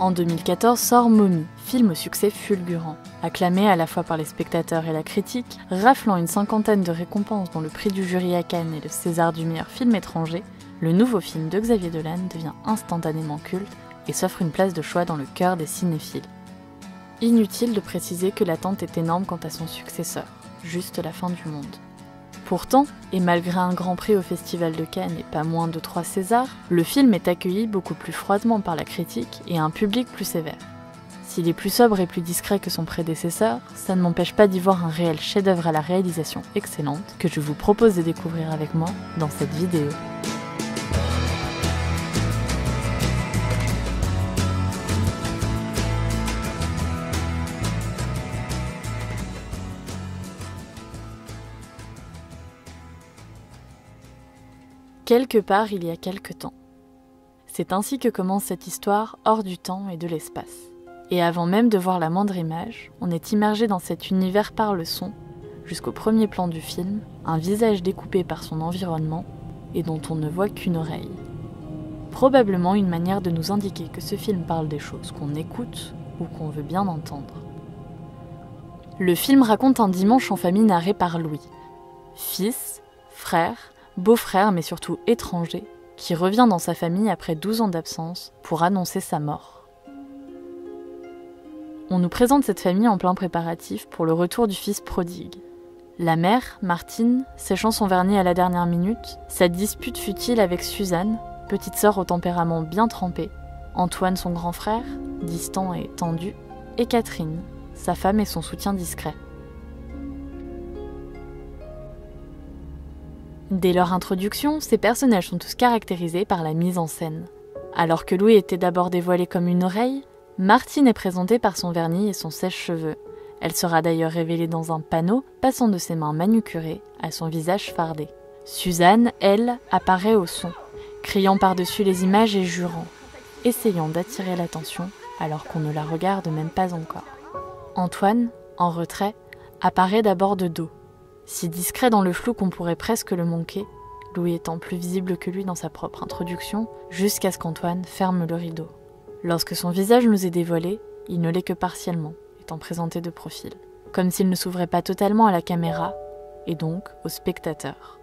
En 2014 sort Mommy, film au succès fulgurant. Acclamé à la fois par les spectateurs et la critique, raflant une 50aine de récompenses dont le prix du jury à Cannes et le César du meilleur film étranger, le nouveau film de Xavier Dolan devient instantanément culte et s'offre une place de choix dans le cœur des cinéphiles. Inutile de préciser que l'attente est énorme quant à son successeur, juste la fin du monde. Pourtant, et malgré un grand prix au Festival de Cannes et pas moins de 3 Césars, le film est accueilli beaucoup plus froidement par la critique et un public plus sévère. S'il est plus sobre et plus discret que son prédécesseur, ça ne m'empêche pas d'y voir un réel chef-d'œuvre à la réalisation excellente que je vous propose de découvrir avec moi dans cette vidéo. Quelque part il y a quelque temps. C'est ainsi que commence cette histoire hors du temps et de l'espace. Et avant même de voir la moindre image, on est immergé dans cet univers par le son, jusqu'au premier plan du film, un visage découpé par son environnement et dont on ne voit qu'une oreille. Probablement une manière de nous indiquer que ce film parle des choses qu'on écoute ou qu'on veut bien entendre. Le film raconte un dimanche en famille narré par Louis, fils, frère, beau-frère mais surtout étranger, qui revient dans sa famille après 12 ans d'absence pour annoncer sa mort. On nous présente cette famille en plein préparatif pour le retour du fils prodigue. La mère, Martine, séchant son vernis à la dernière minute, sa dispute futile avec Suzanne, petite sœur au tempérament bien trempé, Antoine son grand frère, distant et tendu, et Catherine, sa femme et son soutien discret. Dès leur introduction, ces personnages sont tous caractérisés par la mise en scène. Alors que Louis était d'abord dévoilé comme une oreille, Martine est présentée par son vernis et son sèche-cheveux. Elle sera d'ailleurs révélée dans un panneau, passant de ses mains manucurées à son visage fardé. Suzanne, elle, apparaît au son, criant par-dessus les images et jurant, essayant d'attirer l'attention alors qu'on ne la regarde même pas encore. Antoine, en retrait, apparaît d'abord de dos. Si discret dans le flou qu'on pourrait presque le manquer, Louis étant plus visible que lui dans sa propre introduction, jusqu'à ce qu'Antoine ferme le rideau. Lorsque son visage nous est dévoilé, il ne l'est que partiellement, étant présenté de profil, comme s'il ne s'ouvrait pas totalement à la caméra, et donc au spectateur.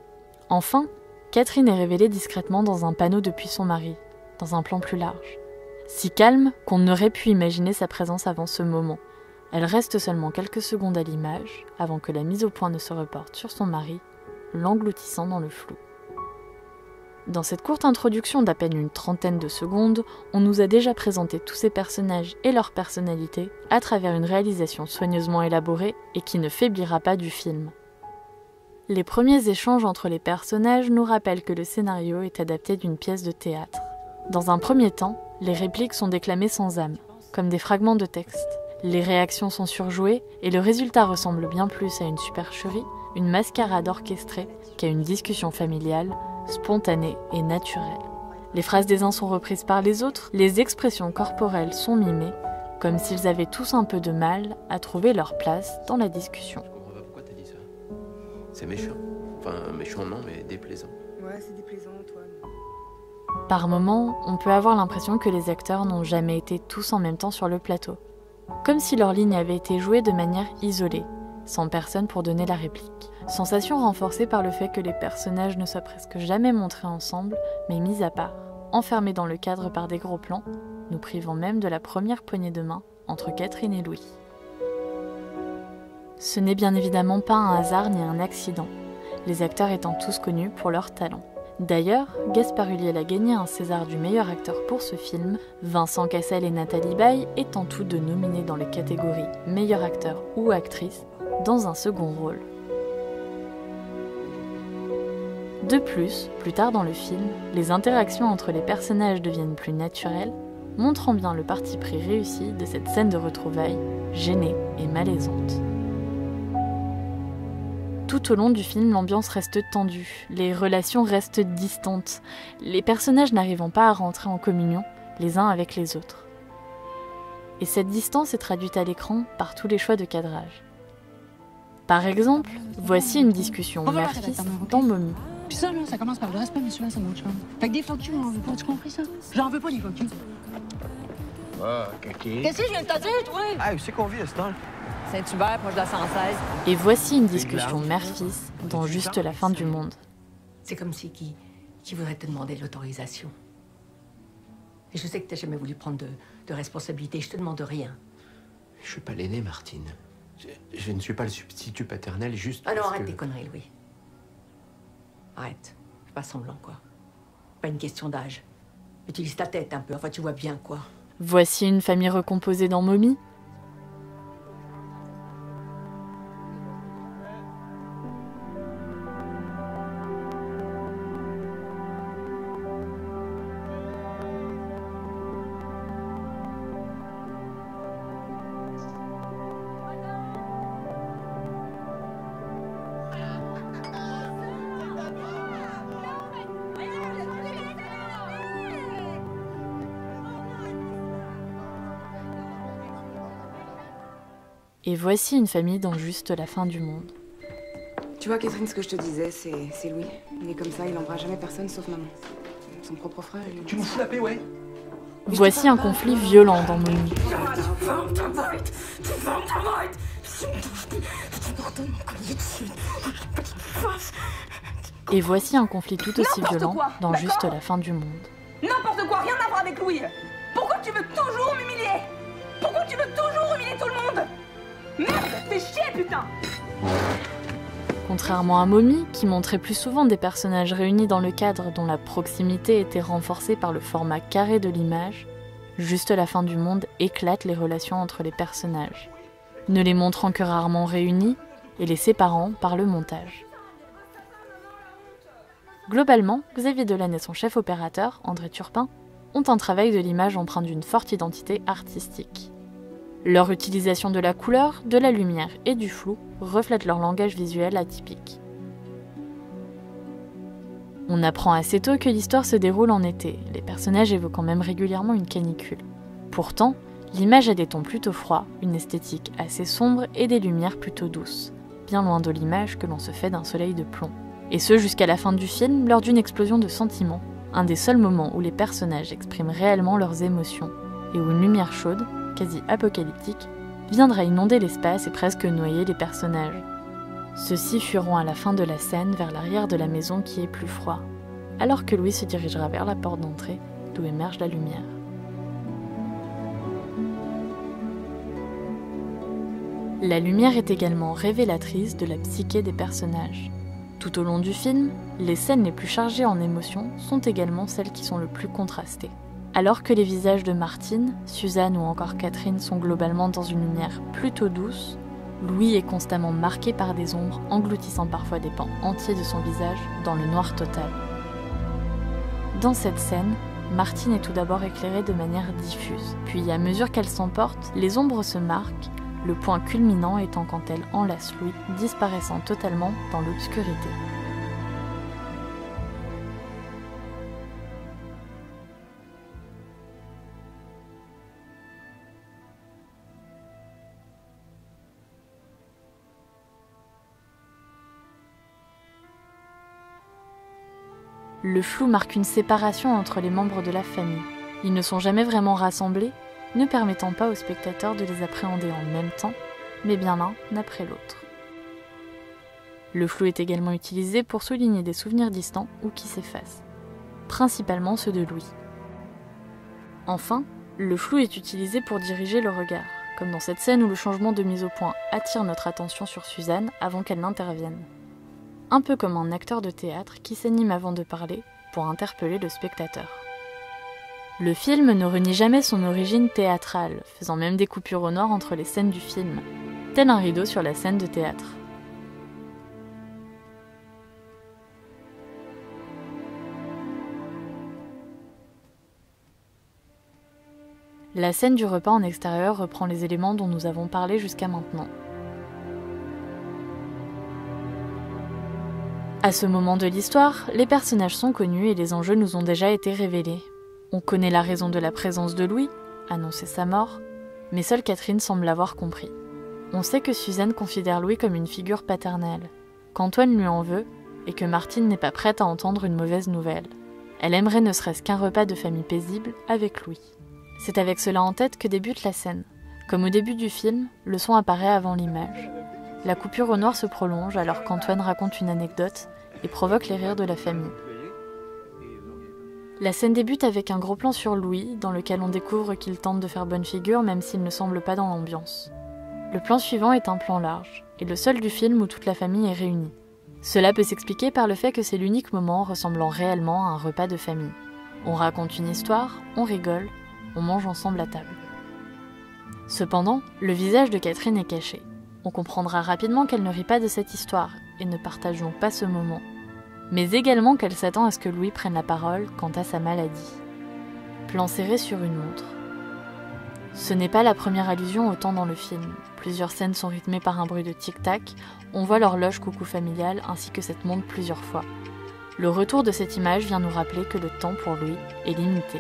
Enfin, Catherine est révélée discrètement dans un panneau depuis son mari, dans un plan plus large. Si calme qu'on n'aurait pu imaginer sa présence avant ce moment. Elle reste seulement quelques secondes à l'image, avant que la mise au point ne se reporte sur son mari, l'engloutissant dans le flou. Dans cette courte introduction d'à peine une trentaine de secondes, on nous a déjà présenté tous ces personnages et leurs personnalités à travers une réalisation soigneusement élaborée et qui ne faiblira pas du film. Les premiers échanges entre les personnages nous rappellent que le scénario est adapté d'une pièce de théâtre. Dans un premier temps, les répliques sont déclamées sans âme, comme des fragments de texte. Les réactions sont surjouées et le résultat ressemble bien plus à une supercherie, une mascarade orchestrée, qu'à une discussion familiale, spontanée et naturelle. Les phrases des uns sont reprises par les autres, les expressions corporelles sont mimées, comme s'ils avaient tous un peu de mal à trouver leur place dans la discussion. Je comprends pas pourquoi t'as dit ça. C'est méchant. Enfin, méchant non, mais déplaisant. Ouais, c'est déplaisant, Antoine. Par moments, on peut avoir l'impression que les acteurs n'ont jamais été tous en même temps sur le plateau. Comme si leur ligne avait été jouée de manière isolée, sans personne pour donner la réplique. Sensation renforcée par le fait que les personnages ne soient presque jamais montrés ensemble, mais mis à part, enfermés dans le cadre par des gros plans, nous privant même de la première poignée de main entre Catherine et Louis. Ce n'est bien évidemment pas un hasard ni un accident, les acteurs étant tous connus pour leur talent. D'ailleurs, Gaspard Ulliel a gagné un César du meilleur acteur pour ce film, Vincent Cassel et Nathalie Baye étant tous deux nominés dans les catégories meilleur acteur ou actrice, dans un second rôle. De plus tard dans le film, les interactions entre les personnages deviennent plus naturelles, montrant bien le parti pris réussi de cette scène de retrouvailles, gênée et malaisante. Tout au long du film, l'ambiance reste tendue, les relations restent distantes, les personnages n'arrivant pas à rentrer en communion les uns avec les autres. Et cette distance est traduite à l'écran par tous les choix de cadrage. Par exemple, voici une discussion mère-fils dans Mommy. Puis ça, là, ça commence par le respect mutuel, c'est mon chum. Fait que des fuck you, on en veut pas, tu compris ça? J'en veux pas des fuck you. Ah, caquet. Qu'est-ce que je viens de te dire, toi? Ah, où c'est qu'on vit à ce temps? Saint-Hubert, proche de la 116. Et voici une discussion mère-fils dans Juste la fin du monde. C'est comme si qui voudrait te demander l'autorisation. Et je sais que t'as jamais voulu prendre de responsabilité. Je te demande rien. Je suis pas l'aîné, Martine. Je ne suis pas le substitut paternel, juste Ah non, parce arrête que... tes conneries, Louis. Arrête. Fais pas semblant, quoi. Pas une question d'âge. Utilise ta tête un peu, enfin tu vois bien, quoi. Voici une famille recomposée dans Mommy. Et voici une famille dans Juste la fin du monde. Tu vois, Catherine, ce que je te disais, c'est Louis. Il est comme ça, il n'embrasse jamais personne sauf maman. Son propre frère, il... Tu nous fous la paix, ouais? Voici un conflit violent dans Mommy. Et voici un conflit tout aussi violent dans Juste la fin du monde. N'importe quoi, rien à voir avec Louis. Pourquoi tu veux toujours m'humilier? Pourquoi tu veux toujours humilier tout le monde? Merde, fais chier, putain! Contrairement à Mommy, qui montrait plus souvent des personnages réunis dans le cadre dont la proximité était renforcée par le format carré de l'image, Juste la fin du monde éclate les relations entre les personnages, ne les montrant que rarement réunis et les séparant par le montage. Globalement, Xavier Dolan et son chef opérateur, André Turpin, ont un travail de l'image empreint d'une forte identité artistique. Leur utilisation de la couleur, de la lumière et du flou reflète leur langage visuel atypique. On apprend assez tôt que l'histoire se déroule en été, les personnages évoquant même régulièrement une canicule. Pourtant, l'image a des tons plutôt froids, une esthétique assez sombre et des lumières plutôt douces, bien loin de l'image que l'on se fait d'un soleil de plomb. Et ce jusqu'à la fin du film, lors d'une explosion de sentiments, un des seuls moments où les personnages expriment réellement leurs émotions, et où une lumière chaude, quasi apocalyptique, viendra inonder l'espace et presque noyer les personnages. Ceux-ci fuiront à la fin de la scène vers l'arrière de la maison qui est plus froid, alors que Louis se dirigera vers la porte d'entrée, d'où émerge la lumière. La lumière est également révélatrice de la psyché des personnages. Tout au long du film, les scènes les plus chargées en émotions sont également celles qui sont le plus contrastées. Alors que les visages de Martine, Suzanne ou encore Catherine sont globalement dans une lumière plutôt douce, Louis est constamment marqué par des ombres, engloutissant parfois des pans entiers de son visage dans le noir total. Dans cette scène, Martine est tout d'abord éclairée de manière diffuse, puis à mesure qu'elle s'emporte, les ombres se marquent, le point culminant étant quand elle enlace Louis, disparaissant totalement dans l'obscurité. Le flou marque une séparation entre les membres de la famille. Ils ne sont jamais vraiment rassemblés, ne permettant pas aux spectateurs de les appréhender en même temps, mais bien l'un après l'autre. Le flou est également utilisé pour souligner des souvenirs distants ou qui s'effacent, principalement ceux de Louis. Enfin, le flou est utilisé pour diriger le regard, comme dans cette scène où le changement de mise au point attire notre attention sur Suzanne avant qu'elle n'intervienne. Un peu comme un acteur de théâtre qui s'anime avant de parler pour interpeller le spectateur. Le film ne renie jamais son origine théâtrale, faisant même des coupures au noir entre les scènes du film, tel un rideau sur la scène de théâtre. La scène du repas en extérieur reprend les éléments dont nous avons parlé jusqu'à maintenant. À ce moment de l'histoire, les personnages sont connus et les enjeux nous ont déjà été révélés. On connaît la raison de la présence de Louis, annoncer sa mort, mais seule Catherine semble l'avoir compris. On sait que Suzanne considère Louis comme une figure paternelle, qu'Antoine lui en veut et que Martine n'est pas prête à entendre une mauvaise nouvelle. Elle aimerait ne serait-ce qu'un repas de famille paisible avec Louis. C'est avec cela en tête que débute la scène. Comme au début du film, le son apparaît avant l'image. La coupure au noir se prolonge alors qu'Antoine raconte une anecdote et provoque les rires de la famille. La scène débute avec un gros plan sur Louis, dans lequel on découvre qu'il tente de faire bonne figure même s'il ne semble pas dans l'ambiance. Le plan suivant est un plan large, et le seul du film où toute la famille est réunie. Cela peut s'expliquer par le fait que c'est l'unique moment ressemblant réellement à un repas de famille. On raconte une histoire, on rigole, on mange ensemble à table. Cependant, le visage de Catherine est caché. On comprendra rapidement qu'elle ne rit pas de cette histoire, et ne partage donc pas ce moment. Mais également qu'elle s'attend à ce que Louis prenne la parole quant à sa maladie. Plan serré sur une montre. Ce n'est pas la première allusion au temps dans le film. Plusieurs scènes sont rythmées par un bruit de tic-tac, on voit l'horloge coucou familiale ainsi que cette montre plusieurs fois. Le retour de cette image vient nous rappeler que le temps pour Louis est limité.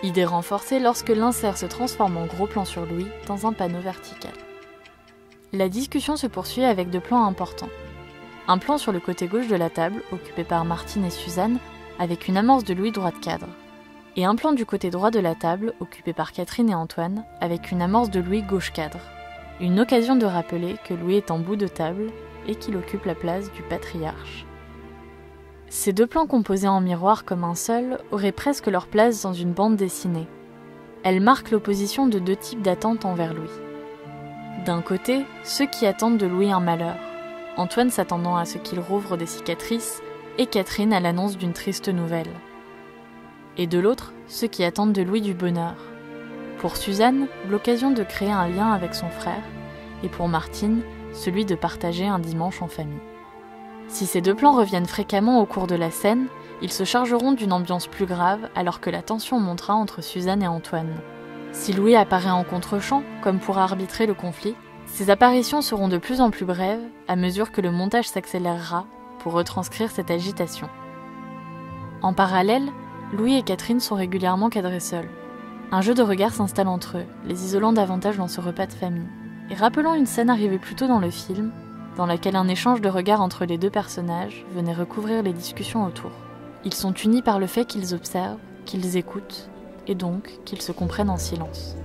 Idée renforcée lorsque l'insert se transforme en gros plan sur Louis dans un panneau vertical. La discussion se poursuit avec 2 plans importants. Un plan sur le côté gauche de la table, occupé par Martine et Suzanne, avec une amorce de Louis droit de cadre. Et un plan du côté droit de la table, occupé par Catherine et Antoine, avec une amorce de Louis gauche cadre. Une occasion de rappeler que Louis est en bout de table et qu'il occupe la place du patriarche. Ces 2 plans composés en miroir comme un seul auraient presque leur place dans une bande dessinée. Elles marquent l'opposition de 2 types d'attentes envers Louis. D'un côté, ceux qui attendent de Louis un malheur, Antoine s'attendant à ce qu'il rouvre des cicatrices et Catherine à l'annonce d'une triste nouvelle. Et de l'autre, ceux qui attendent de Louis du bonheur. Pour Suzanne, l'occasion de créer un lien avec son frère, et pour Martine, celui de partager un dimanche en famille. Si ces 2 plans reviennent fréquemment au cours de la scène, ils se chargeront d'une ambiance plus grave alors que la tension montera entre Suzanne et Antoine. Si Louis apparaît en contre-champ, comme pour arbitrer le conflit, ces apparitions seront de plus en plus brèves à mesure que le montage s'accélérera pour retranscrire cette agitation. En parallèle, Louis et Catherine sont régulièrement cadrés seuls. Un jeu de regard s'installe entre eux, les isolant davantage dans ce repas de famille. Et rappelant une scène arrivée plus tôt dans le film, dans laquelle un échange de regards entre les 2 personnages venait recouvrir les discussions autour. Ils sont unis par le fait qu'ils observent, qu'ils écoutent, et donc qu'ils se comprennent en silence.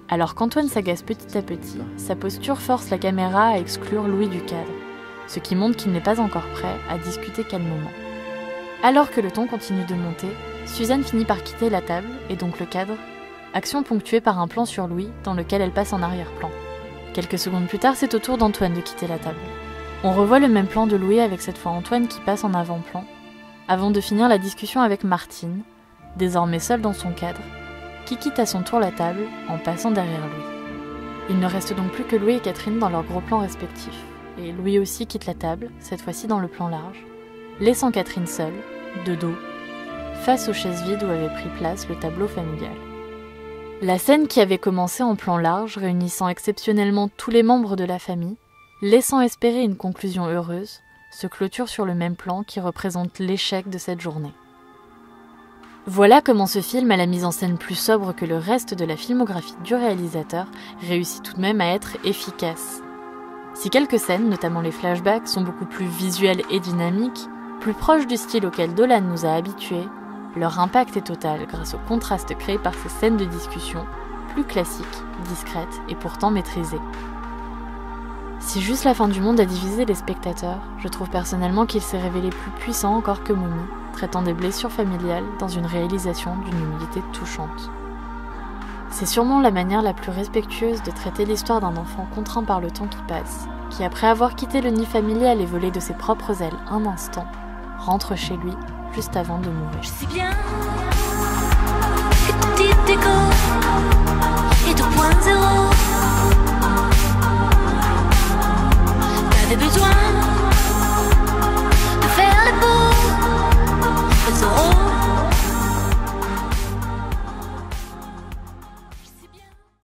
Alors qu'Antoine s'agace petit à petit, sa posture force la caméra à exclure Louis du cadre, ce qui montre qu'il n'est pas encore prêt à discuter calmement. Alors que le ton continue de monter, Suzanne finit par quitter la table, et donc le cadre, action ponctuée par un plan sur Louis dans lequel elle passe en arrière-plan. Quelques secondes plus tard, c'est au tour d'Antoine de quitter la table. On revoit le même plan de Louis avec cette fois Antoine qui passe en avant-plan, avant de finir la discussion avec Martine, désormais seule dans son cadre, qui quitte à son tour la table en passant derrière Louis. Il ne reste donc plus que Louis et Catherine dans leurs gros plans respectifs, et Louis aussi quitte la table, cette fois-ci dans le plan large, laissant Catherine seule, de dos, face aux chaises vides où avait pris place le tableau familial. La scène qui avait commencé en plan large, réunissant exceptionnellement tous les membres de la famille, laissant espérer une conclusion heureuse, se clôture sur le même plan qui représente l'échec de cette journée. Voilà comment ce film, à la mise en scène plus sobre que le reste de la filmographie du réalisateur, réussit tout de même à être efficace. Si quelques scènes, notamment les flashbacks, sont beaucoup plus visuelles et dynamiques, plus proches du style auquel Dolan nous a habitués, leur impact est total grâce au contraste créé par ces scènes de discussion, plus classiques, discrètes et pourtant maîtrisées. Si juste la fin du monde a divisé les spectateurs, je trouve personnellement qu'il s'est révélé plus puissant encore que Mommy, traitant des blessures familiales dans une réalisation d'une humilité touchante. C'est sûrement la manière la plus respectueuse de traiter l'histoire d'un enfant contraint par le temps qui passe, qui après avoir quitté le nid familial et volé de ses propres ailes un instant, rentre chez lui juste avant de mourir. Je sais bien que tu t'écoutes.